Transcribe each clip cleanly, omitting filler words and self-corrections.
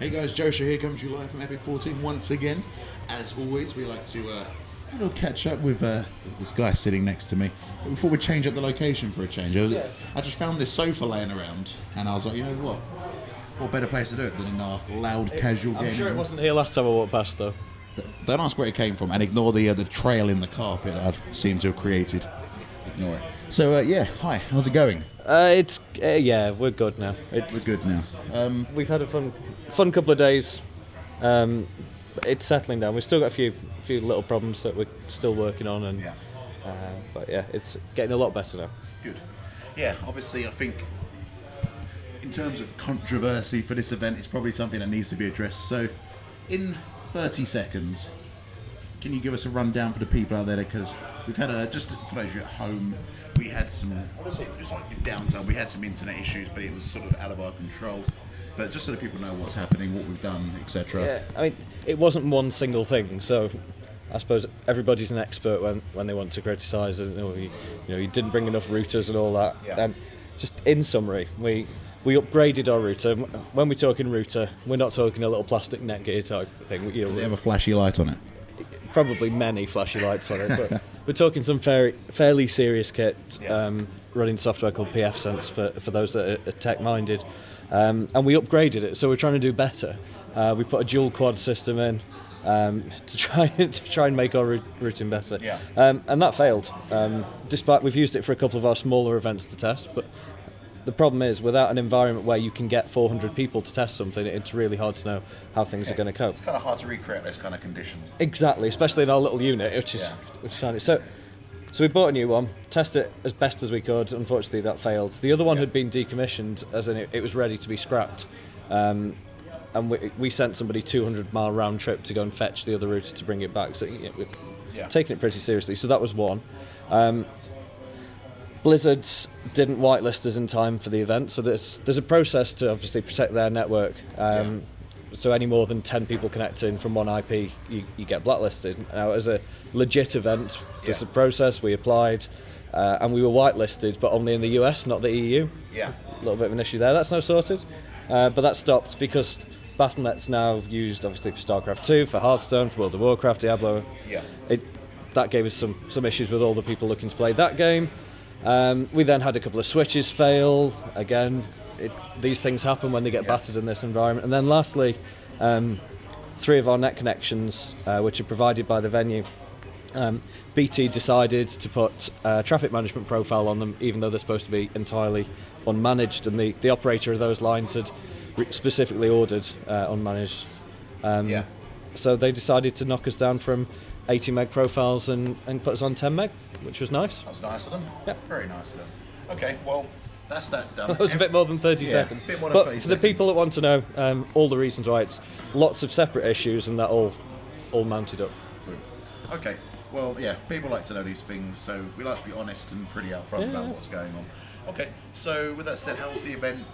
Hey guys, Joeshow here, comes to you live from epic.FOURTEEN once again. As always, we like to a little catch up with this guy sitting next to me. But before we change up the location for a change, I just found this sofa laying around, and I was like, you know what better place to do it than in our loud, casual game? I'm sure it wasn't here last time I walked past, though. Don't ask where it came from, and ignore the trail in the carpet I've seemed to have created. Ignore it. So yeah, hi, how's it going? Yeah, we're good now. We're good now. We've had a fun couple of days. It's settling down. We've still got a few little problems that we're still working on, and but yeah, it's getting a lot better now. Good. Yeah, obviously, I think in terms of controversy for this event, it's probably something that needs to be addressed. So, in 30 seconds, can you give us a rundown for the people out there? Because we've had just for those of you at home, we had some, obviously it was like in downtime, we had some internet issues, but it was sort of out of our control. But just so that people know what's happening, what we've done, etc. Yeah, I mean, it wasn't one single thing, so I suppose everybody's an expert when they want to criticise, and you didn't bring enough routers and all that. Yeah. And just in summary, we upgraded our router. When we're talking router, we're not talking a little plastic Netgear type thing. Does it have a flashy light on it? Probably many flashy lights on it, but we're talking some fairly serious kit, running software called PFSense for those that are tech-minded. And we upgraded it, so we're trying to do better. We put a dual quad system in to try and make our routing better. Yeah. And that failed. Despite we've used it for a couple of our smaller events to test, but the problem is without an environment where you can get 400 people to test something, it's really hard to know how things are going to cope. It's kind of hard to recreate those kind of conditions. Exactly, especially in our little unit, which is tiny. So we bought a new one, tested it as best as we could. Unfortunately, that failed. The other one had been decommissioned, as in it was ready to be scrapped. And we sent somebody 200-mile round trip to go and fetch the other router to bring it back. So we're taking it pretty seriously. So that was one. Blizzard didn't whitelist us in time for the event, so there's a process to obviously protect their network. So any more than 10 people connecting from one IP, you get blacklisted. Now, as a legit event, there's a process. We applied, and we were whitelisted, but only in the US, not the EU. Yeah. A little bit of an issue there. That's now sorted, but that stopped because Battle.net's now used, obviously, for StarCraft 2, for Hearthstone, for World of Warcraft, Diablo. Yeah. That gave us some issues with all the people looking to play that game. We then had a couple of switches fail. Again, these things happen when they get battered in this environment. And then lastly, 3 of our net connections, which are provided by the venue, BT decided to put a traffic management profile on them, even though they're supposed to be entirely unmanaged. And the operator of those lines had specifically ordered unmanaged. So they decided to knock us down from 80 meg profiles and put us on 10 meg, which was nice. That was nice of them. Yeah. Very nice of them. Okay, well, that's that done. That was a bit more than 30 seconds. A bit more than 30 but for seconds. the people that want to know all the reasons why, it's lots of separate issues and that all mounted up. Okay, well, yeah, people like to know these things, so we like to be honest and pretty upfront about what's going on. Okay, so with that said, how's the event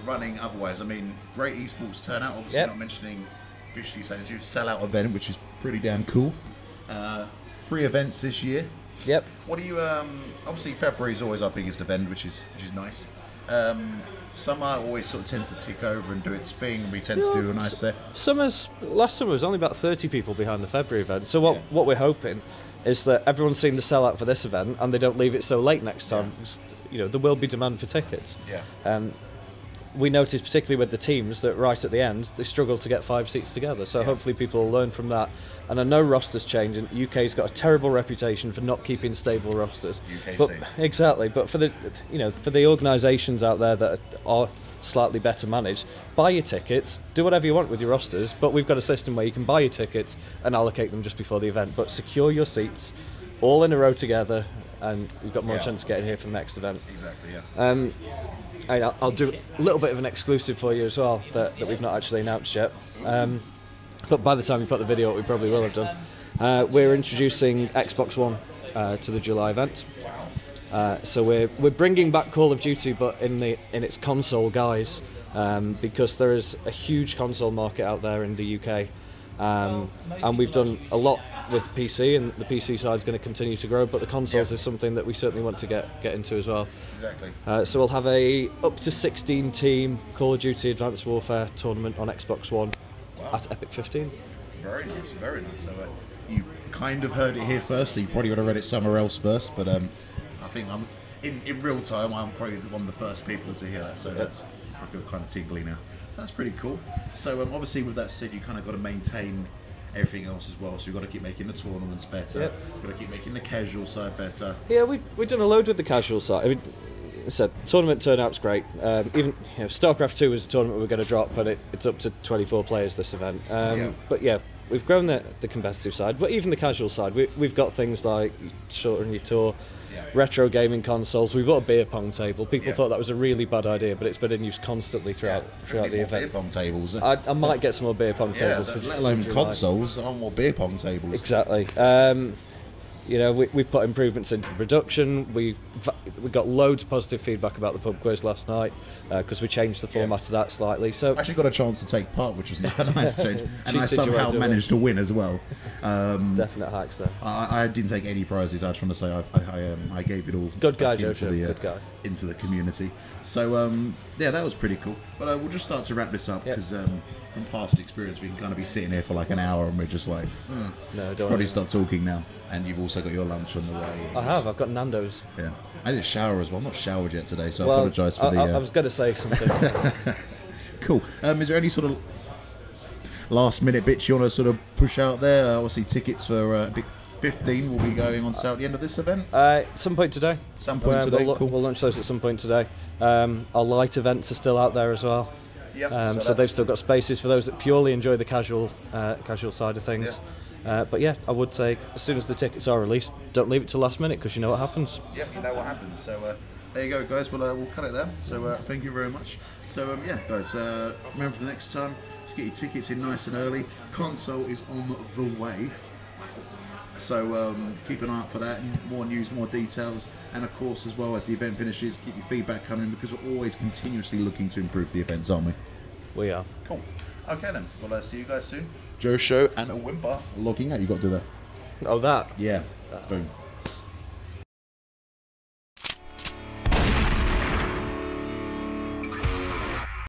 running otherwise? I mean, great esports turnout, obviously not mentioning officially saying it's a sellout event, which is pretty damn cool. 3 events this year. Yep. What do you? Obviously, February is always our biggest event, which is nice. Summer always sort of tends to tick over and do its thing. We tend to do a nice set. Last summer was only about 30 people behind the February event. So what we're hoping is that everyone's seen the sellout for this event and they don't leave it so late next time. There will be demand for tickets. Yeah. We noticed, particularly with the teams, that right at the end they struggle to get 5 seats together. So hopefully people will learn from that. And I know rosters change, and UK's got a terrible reputation for not keeping stable rosters. Exactly, but for the organisations out there that are slightly better managed, buy your tickets, do whatever you want with your rosters. But we've got a system where you can buy your tickets and allocate them just before the event. But secure your seats, all in a row together, and you've got more chance of getting here for the next event. Exactly. Yeah. I'll do a little bit of an exclusive for you as well that we've not actually announced yet. But by the time you put the video up, we probably will have done. We're introducing Xbox One to the July event. So we're bringing back Call of Duty, but in its console guise, because there is a huge console market out there in the UK, and we've done a lot with PC, and the PC side is going to continue to grow, but the consoles is something that we certainly want to get into as well. Exactly. So we'll have a up to 16 team Call of Duty Advanced Warfare tournament on Xbox One at epic.FIFTEEN. Very nice, very nice. So you kind of heard it here first, so you probably would have read it somewhere else first, but I think I'm in real time, I'm probably one of the first people to hear that, so I feel kind of tingly now. So that's pretty cool. So obviously with that said, you kind of got to maintain everything else as well, so you've got to keep making the tournaments better, you've got to keep making the casual side better. Yeah, we've done a load with the casual side. I mean, said tournament turnout's great. Even StarCraft 2 was a tournament we're going to drop, but it's up to 24 players this event. But yeah, we've grown the competitive side, but even the casual side, we've got things like shorten your tour, retro gaming consoles. We've got a beer pong table. People thought that was a really bad idea, but it's been in use constantly throughout the event. Beer pong tables. I might get some more beer pong tables. Let alone consoles, I want more beer pong tables. Exactly. We've put improvements into the production. We got loads of positive feedback about the pub quiz last night because we changed the format of that slightly. So I actually got a chance to take part, which was a nice change, and I somehow managed to win as well. Definite hacks there. I didn't take any prizes. I just want to say I gave it all. Good guy, Joeshow. Good guy. Into the community. So yeah, that was pretty cool. But we'll just start to wrap this up because. From past experience, we can kind of be sitting here for like an hour and we're just like, no, don't probably stop talking now. And you've also got your lunch on the way. I've got Nando's. Yeah, I did shower as well. I'm not showered yet today, so I apologise for I was going to say something. Cool. Is there any sort of last minute bits you want to sort of push out there? Obviously, tickets for epic.FIFTEEN will be going on sale at the end of this event. Some point today. Cool. We'll launch those at some point today. Our light events are still out there as well. Yep, so they've still got spaces for those that purely enjoy the casual side of things. But yeah, I would say as soon as the tickets are released, don't leave it till last minute because you know what happens. Yep, you know what happens. So there you go, guys. We'll cut it there. So thank you very much. So yeah, guys, remember for the next time, let's get your tickets in nice and early. Console is on the way. So keep an eye out for that, and more news, more details, and of course, as well as the event finishes, keep your feedback coming because we're always continuously looking to improve the events, aren't we? We are. Cool. Okay then. Well, see you guys soon. Joeshow and Winbar logging out. You got to do that. Oh, that. Yeah. Boom.